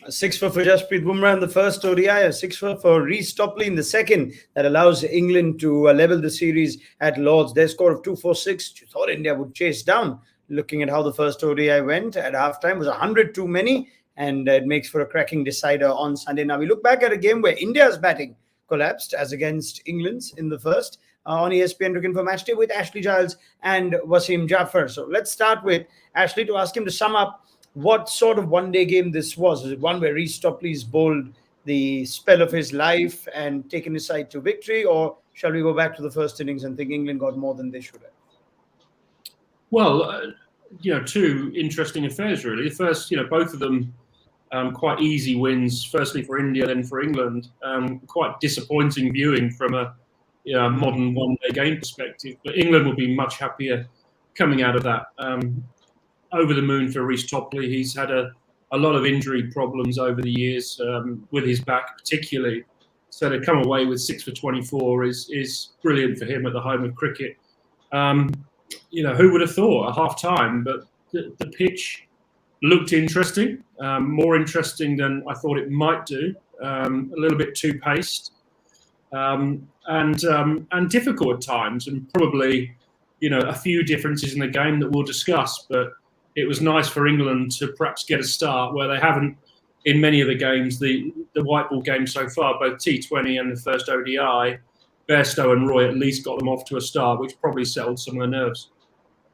A six for Jasprit Bumrah in the first ODI, a six for Reece Topley in the second, that allows England to level the series at Lord's. Their score of 246, you thought India would chase down. Looking at how the first ODI went at halftime, was 100 too many, and it makes for a cracking decider on Sunday. Now we look back at a game where India's batting collapsed as against England's in the first on ESPN Cricket for Matchday with Ashley Giles and Wasim Jaffer. So let's start with Ashley to ask him to sum up what sort of one-day game this was. Was it one where Reece Topley's bowled the spell of his life and taken his side to victory, or shall we go back to the first innings and think England got more than they should have? Well, two interesting affairs, really. The first, both of them quite easy wins, firstly for India, then for England. Quite disappointing viewing from a modern one-day game perspective. But England will be much happier coming out of that. Over the moon for Reece Topley. He's had a lot of injury problems over the years, with his back particularly. So to come away with 6 for 24 is brilliant for him at the home of cricket. Who would have thought at half-time? But the pitch looked interesting, more interesting than I thought it might do. A little bit too paced, and difficult at times, and probably a few differences in the game that we'll discuss. But it was nice for England to perhaps get a start where they haven't in many of the games, the white ball games so far, both T20 and the first ODI. Bairstow and Roy at least got them off to a start, which probably settled some of the nerves.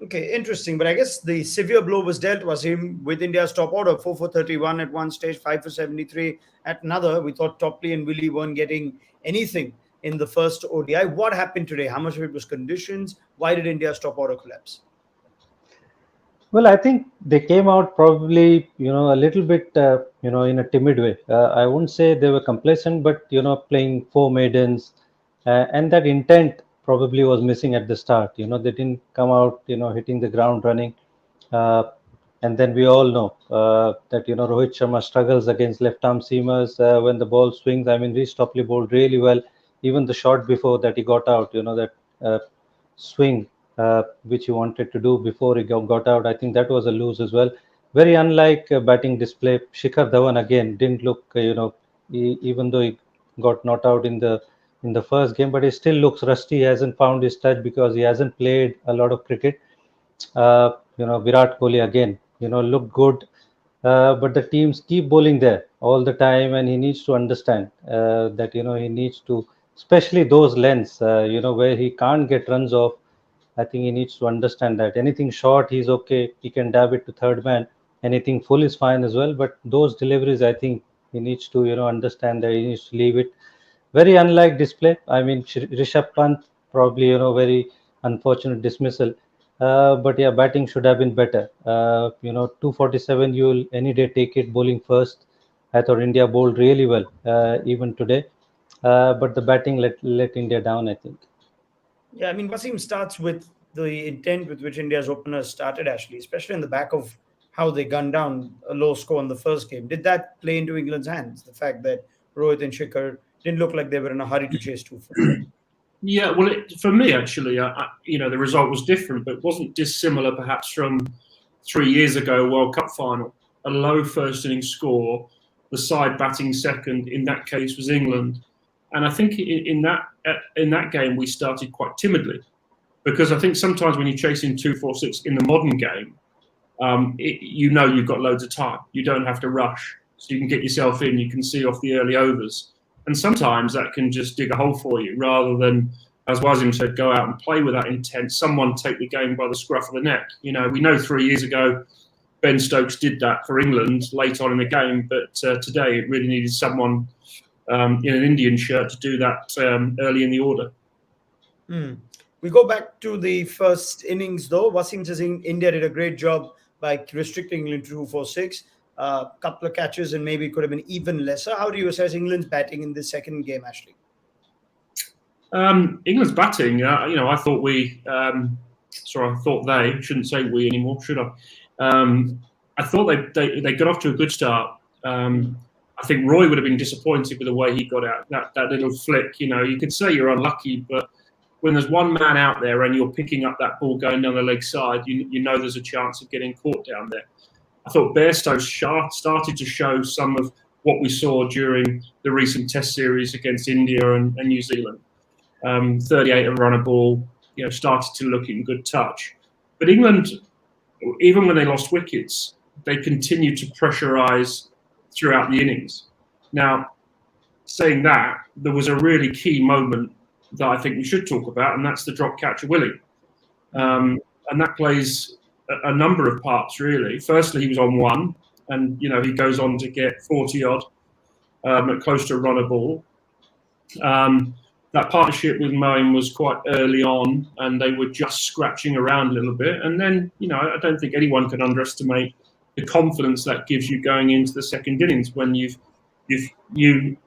Okay, interesting. But I guess the severe blow was dealt was him with India's top order, 4 for 31 at one stage, 5 for 73 at another. We thought Topley and Willie weren't getting anything in the first ODI. What happened today? How much of it was conditions? Why did India's top order collapse? Well, I think they came out probably, a little bit, in a timid way. I wouldn't say they were complacent, but, playing 4 maidens, and that intent probably was missing at the start. They didn't come out, hitting the ground running. And then we all know that, Rohit Sharma struggles against left-arm seamers when the ball swings. I mean, Reece Topley bowled really well. Even the shot before that he got out, that swing, which he wanted to do before he got out. I think that was a lose as well. Very unlike batting display. Shikhar Dhawan again didn't look, even though he got not out in the first game, but he still looks rusty. He hasn't found his touch because he hasn't played a lot of cricket. Virat Kohli again, looked good, but the teams keep bowling there all the time, and he needs to understand that he needs to, especially those lengths, where he can't get runs off. I think he needs to understand that anything short, he's okay. He can dab it to third man. Anything full is fine as well. But those deliveries, I think he needs to, understand that he needs to leave it. Very unlike display. I mean, Rishabh Pant probably, very unfortunate dismissal. But yeah, batting should have been better. 247, you'll any day take it bowling first. I thought India bowled really well, even today. But the batting let India down, I think. Yeah, I mean, Wasim starts with the intent with which India's openers started, Ashley, especially in the back of how they gunned down a low score in the first game. Did that play into England's hands? The fact that Rohit and Shikhar didn't look like they were in a hurry to chase 2 for 4? Yeah, well, for me, actually, the result was different, but it wasn't dissimilar perhaps from 3 years ago, World Cup final. A low first innings score, the side batting second, in that case, was England. And I think in that game, we started quite timidly, because I think sometimes when you're chasing 246 in the modern game, you've got loads of time. You don't have to rush. So you can get yourself in, you can see off the early overs. And sometimes that can just dig a hole for you, rather than, as Wasim said, go out and play with that intent. Someone take the game by the scruff of the neck. We know 3 years ago, Ben Stokes did that for England late on in the game, but today it really needed someone in an Indian shirt to do that early in the order. We go back to the first innings, though. Wasim says India did a great job by restricting England to 246. A couple of catches and maybe it could have been even lesser. How do you assess England's batting in the second game, Ashley? England's batting, I thought I thought they, shouldn't say we anymore, should I? I thought they got off to a good start. I think Roy would have been disappointed with the way he got out. That little flick, you could say you're unlucky, but when there's one man out there and you're picking up that ball going down the leg side, you know there's a chance of getting caught down there. I thought Bairstow started to show some of what we saw during the recent Test series against India and New Zealand. 38 and run a ball, started to look in good touch. But England, even when they lost wickets, they continued to pressurise throughout the innings. Now, saying that, there was a really key moment that I think we should talk about, and that's the drop catch of Willie. And that plays a number of parts, really. Firstly, he was on one, and he goes on to get 40 odd at close to a run a ball. That partnership with Moeen was quite early on, and they were just scratching around a little bit. And then, I don't think anyone can underestimate the confidence that gives you going into the second innings when you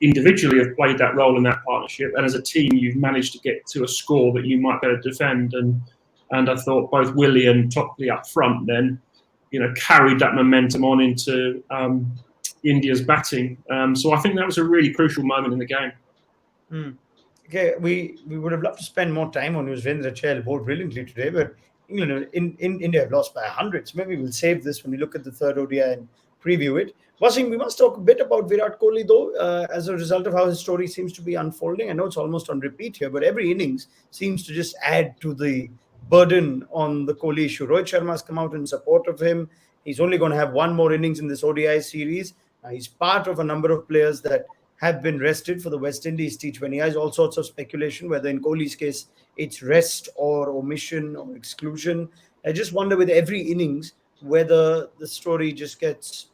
individually have played that role in that partnership, and as a team you've managed to get to a score that you might better defend. And I thought both Willie and Tockley up front then, carried that momentum on into India's batting. So I think that was a really crucial moment in the game. Okay, we would have loved to spend more time on Yuzvendra Chahal, bowled brilliantly today, but England in India have lost by 100. So maybe we'll save this when we look at the third ODI and preview it. Wasim, we must talk a bit about Virat Kohli though, as a result of how his story seems to be unfolding. I know it's almost on repeat here, but every innings seems to just add to the burden on the Kohli issue. Rohit Sharma has come out in support of him. He's only going to have one more innings in this ODI series. He's part of a number of players that have been rested for the West Indies T20. There's all sorts of speculation, whether in Kohli's case it's rest or omission or exclusion. I just wonder with every innings whether the story just gets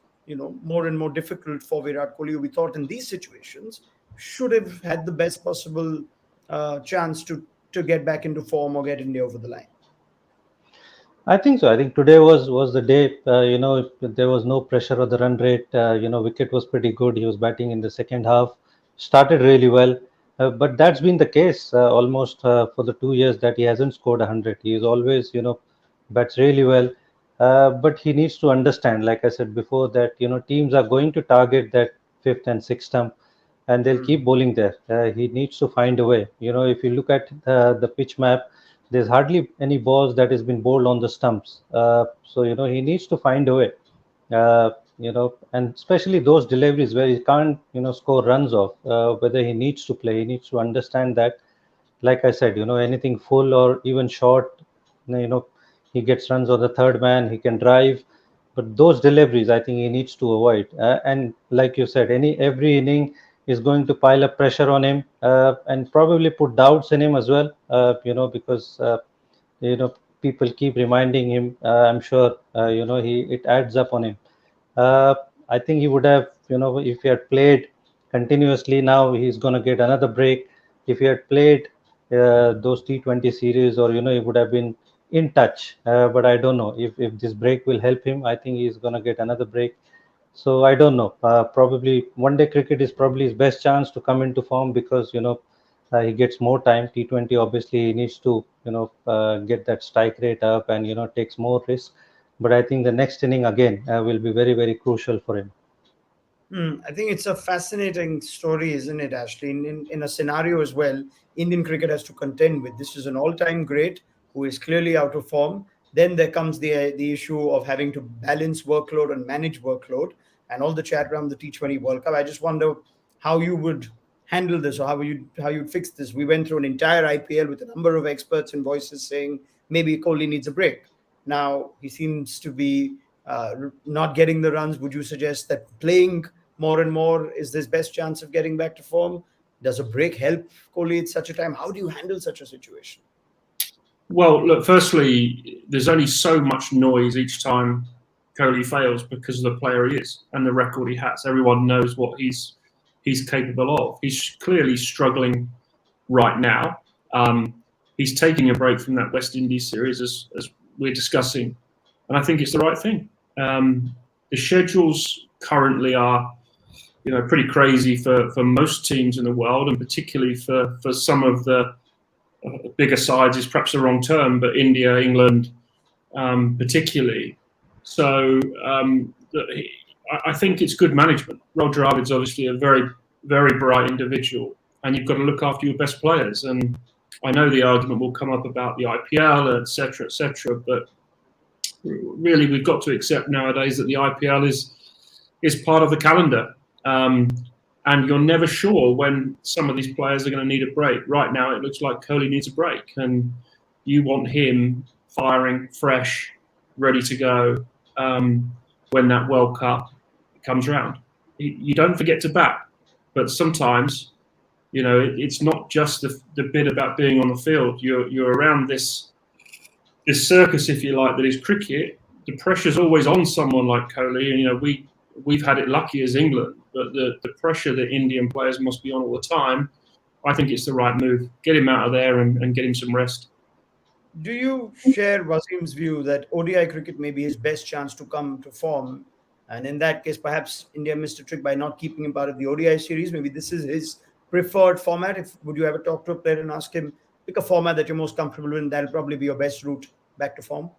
more and more difficult for Virat Kohli, who we thought in these situations should have had the best possible chance to get back into form or get India over the line. I think so. I think today was the day. There was no pressure on the run rate. Wicket was pretty good. He was batting in the second half, started really well. But that's been the case almost for the 2 years that he hasn't scored 100. He is always, bats really well. But he needs to understand, like I said before, that teams are going to target that fifth and sixth stump, and they'll keep bowling there. He needs to find a way. If you look at the pitch map, there's hardly any balls that has been bowled on the stumps. So he needs to find a way. And especially those deliveries where he can't score runs off. Whether he needs to play, he needs to understand that. Like I said, anything full or even short, he gets runs on the third man. He can drive, but those deliveries, I think he needs to avoid. And like you said, every inning is going to pile up pressure on him and probably put doubts in him as well. Because people keep reminding him. I'm sure it adds up on him. I think he would have, if he had played continuously, now he's going to get another break. If he had played those T20 series, or he would have been in touch. But I don't know if this break will help him. I think he's going to get another break. So I don't know. Probably one-day cricket is probably his best chance to come into form because he gets more time. T20 obviously he needs to get that strike rate up and takes more risk. But I think the next inning again will be very, very crucial for him. I think it's a fascinating story, isn't it, Ashley? In a scenario as well, Indian cricket has to contend with. This is an all-time great who is clearly out of form. Then there comes the issue of having to balance workload and manage workload, and all the chat around the T20 World Cup. I just wonder how you would handle this, or how you'd fix this. We went through an entire IPL with a number of experts and voices saying maybe Kohli needs a break. Now he seems to be not getting the runs. Would you suggest that playing more and more is his best chance of getting back to form? Does a break help Kohli at such a time? How do you handle such a situation? Well, look, firstly, there's only so much noise each time Kohli fails because of the player he is and the record he has. Everyone knows what he's capable of. He's clearly struggling right now. He's taking a break from that West Indies series, as we're discussing, and I think it's the right thing. The schedules currently are, pretty crazy for most teams in the world, and particularly for some of the bigger sides is perhaps the wrong term, but India, England, particularly. So I think it's good management. Roger Abid's obviously a very, very bright individual, and you've got to look after your best players. And I know the argument will come up about the IPL, et cetera, but really we've got to accept nowadays that the IPL is part of the calendar. And you're never sure when some of these players are going to need a break. Right now, it looks like Kohli needs a break, and you want him firing, fresh, ready to go when that World Cup comes around. You don't forget to bat, but sometimes, it's not just the bit about being on the field. You're around this circus, if you like, that is cricket. The pressure's always on someone like Kohli, and we've had it lucky as England, but the pressure that Indian players must be on all the time, I think it's the right move. Get him out of there and get him some rest. Do you share Wasim's view that ODI cricket may be his best chance to come to form? And in that case, perhaps India missed a trick by not keeping him part of the ODI series. Maybe this is his preferred format. Would you ever talk to a player and ask him, pick a format that you're most comfortable with, and that'll probably be your best route back to form?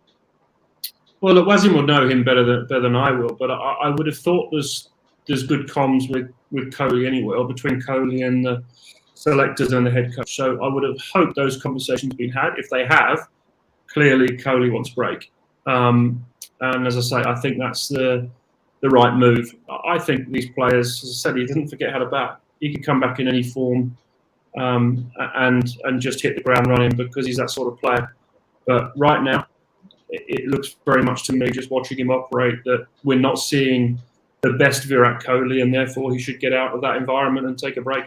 Well, look, Wasim will know him better than I will, but I would have thought there's good comms with Kohli anyway, or between Kohli and the selectors and the head coach. So I would have hoped those conversations have been had. If they have, clearly Kohli wants a break. And as I say, I think that's the right move. I think these players, as I said, he didn't forget how to bat. He could come back in any form and just hit the ground running because he's that sort of player. But right now, it looks very much to me, just watching him operate, that we're not seeing the best Virat Kohli, and therefore he should get out of that environment and take a break.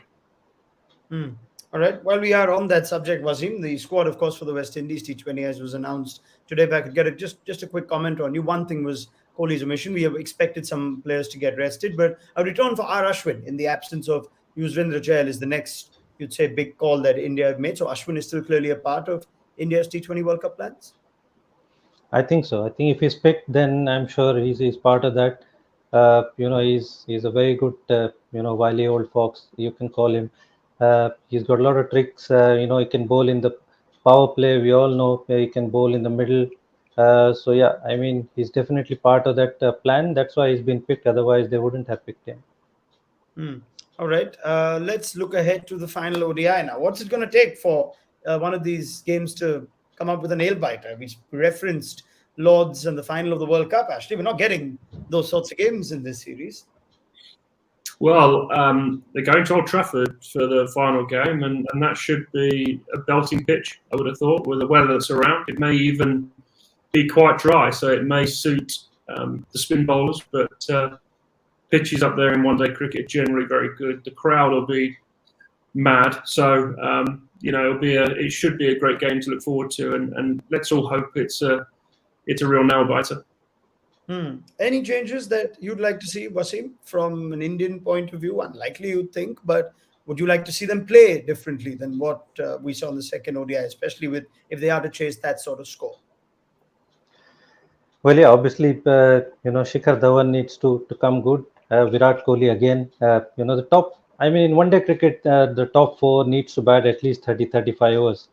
All right. While we are on that subject, Wasim, the squad, of course, for the West Indies T20 as was announced today. If I could get just a quick comment on you. One thing was Kohli's omission. We have expected some players to get rested, but a return for R. Ashwin in the absence of Yuzvendra Chahal is the next, you'd say, big call that India have made. So Ashwin is still clearly a part of India's T20 World Cup plans? I think so. I think if he's picked, then I'm sure he's part of that. He's a very good, wily old fox, you can call him. He's got a lot of tricks. He can bowl in the power play. We all know he can bowl in the middle. So yeah, I mean, he's definitely part of that plan. That's why he's been picked. Otherwise, they wouldn't have picked him. All right. Let's look ahead to the final ODI now. What's it going to take for one of these games to come up with a nail biter? We referenced Lords and the final of the World Cup. Actually, we're not getting those sorts of games in this series. Well, they're going to Old Trafford for the final game, and that should be a belting pitch, I would have thought, with the weather that's around. It may even be quite dry, so it may suit the spin bowlers, but pitches up there in one-day cricket are generally very good. The crowd will be mad, so it should be a great game to look forward to, and let's all hope it's a real nail-biter. Any changes that you'd like to see, Wasim, from an Indian point of view? Unlikely, you'd think, but would you like to see them play differently than what we saw in the second ODI, especially if they are to chase that sort of score? Well, yeah, obviously, Shikhar Dhawan needs to come good. Virat Kohli again. The top. I mean, in one-day cricket, the top four needs to bat at least 30-35 overs.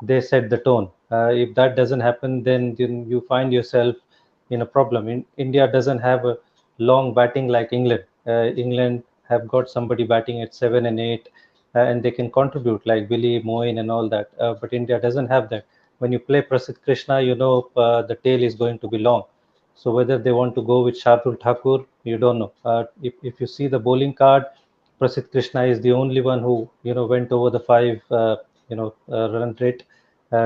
They set the tone. If that doesn't happen, then you find yourself in a problem. India doesn't have a long batting like England. England have got somebody batting at 7 and 8, and they can contribute like Billy, Moeen, and all that. But India doesn't have that. When you play Prasidh Krishna, the tail is going to be long. So whether they want to go with Shardul Thakur, you don't know. If you see the bowling card, Prasidh Krishna is the only one who went over the 5 run rate,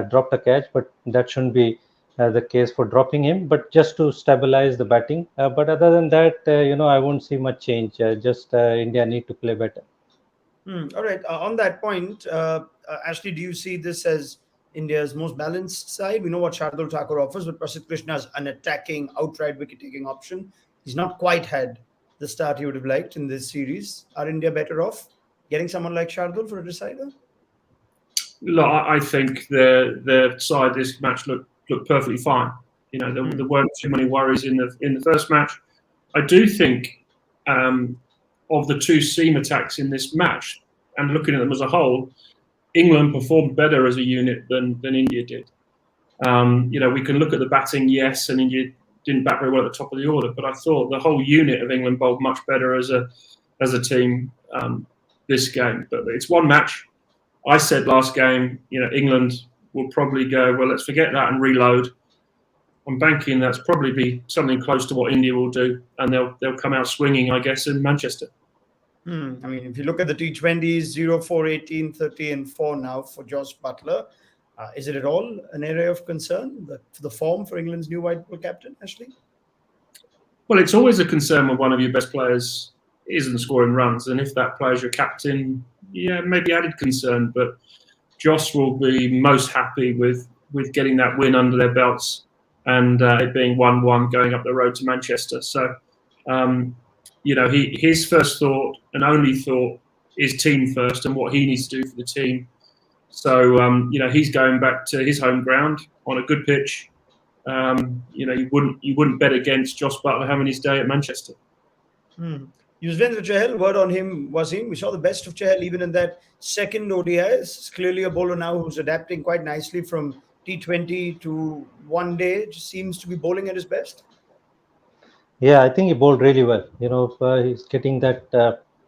dropped a catch, but that shouldn't be the case for dropping him, but just to stabilize the batting. But other than that, I won't see much change. Just India need to play better. All right. On that point, Ashley, do you see this as India's most balanced side? We know what Shardul Thakur offers, but Prasidh Krishna is an attacking, outright wicket-taking option. He's not quite had the start he would have liked in this series. Are India better off getting someone like Shardul for a decider? Look, I think the side this match looked perfectly fine. There weren't too many worries in the first match. I do think of the two seam attacks in this match, and looking at them as a whole, England performed better as a unit than India did. We can look at the batting, yes, and India didn't bat very well at the top of the order, but I thought the whole unit of England bowled much better as a team this game. But it's one match. I said last game, England will probably go, well, let's forget that and reload. I'm banking that's probably be something close to what India will do, and they'll come out swinging, I guess, in Manchester. I mean, if you look at the T20s, 0, 4, 18, 30, and 4 now for Jos Buttler, is it at all an area of concern for the form for England's new white ball captain, Ashley? Well, it's always a concern when one of your best players isn't scoring runs, and if that player's your captain, yeah, maybe added concern. But Jos will be most happy with getting that win under their belts and it being 1-1 going up the road to Manchester. So, his first thought and only thought is team first and what he needs to do for the team. So, he's going back to his home ground on a good pitch. You wouldn't bet against Jos Buttler having his day at Manchester. Yuzvendra Chahal, word on him, Wasim. We saw the best of Chahal even in that second ODI. It's clearly a bowler now who's adapting quite nicely from T20 to one day. Just seems to be bowling at his best. Yeah, I think he bowled really well. He's getting that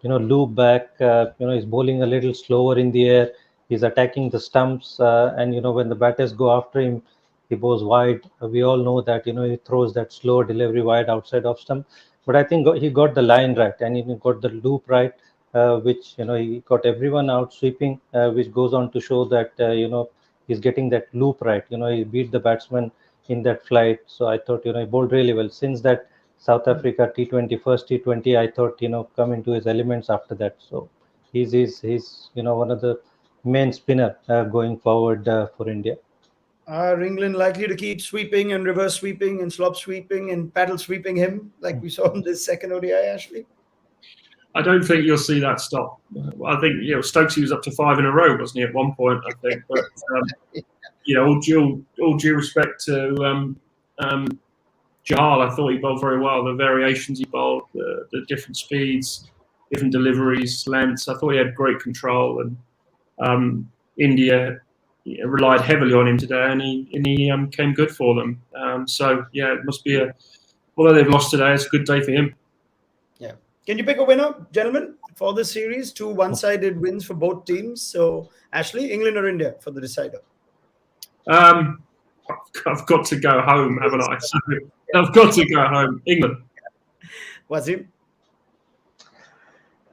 loop back. He's bowling a little slower in the air. He's attacking the stumps, and when the batters go after him, he bowls wide. We all know that he throws that slow delivery wide outside off stump. But I think he got the line right, and he got the loop right, which he got everyone out sweeping, which goes on to show that he's getting that loop right. He beat the batsman in that flight. So I thought he bowled really well. Since that South Africa T20 first T20, I thought come into his elements after that. So he's one of the main spinner going forward for India. Are England likely to keep sweeping and reverse sweeping and slop sweeping and paddle sweeping him like we saw in this second ODI, Ashley? I don't think you'll see that stop. I think Stokesy was up to 5 in a row, wasn't he, at one point? I think, but all due respect to Giles, I thought he bowled very well. The variations he bowled, the different speeds, different deliveries, lengths. I thought he had great control, and India relied heavily on him today, and he came good for them. It must be although they've lost today, it's a good day for him. Yeah. Can you pick a winner, gentlemen, for this series? 2 one-sided wins for both teams. So, Ashley, England or India for the decider? I've got to go home, haven't I? So I've got to go home. England. Wasim?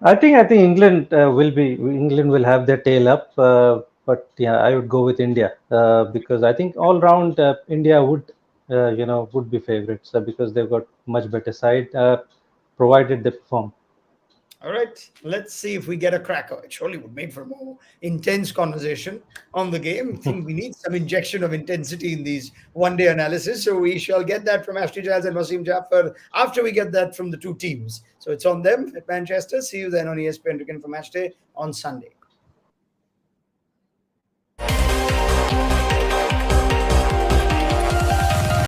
I think England will have their tail up, but yeah, I would go with India because I think all round India would be favourites because they've got much better side, provided they perform. All right, let's see if we get a cracker. It surely would make for a more intense conversation on the game. I think we need some injection of intensity in these one-day analysis. So we shall get that from Ashley Giles and Wasim Jaffer after we get that from the two teams. So it's on them at Manchester. See you then on ESPN Cricket for Match Day on Sunday.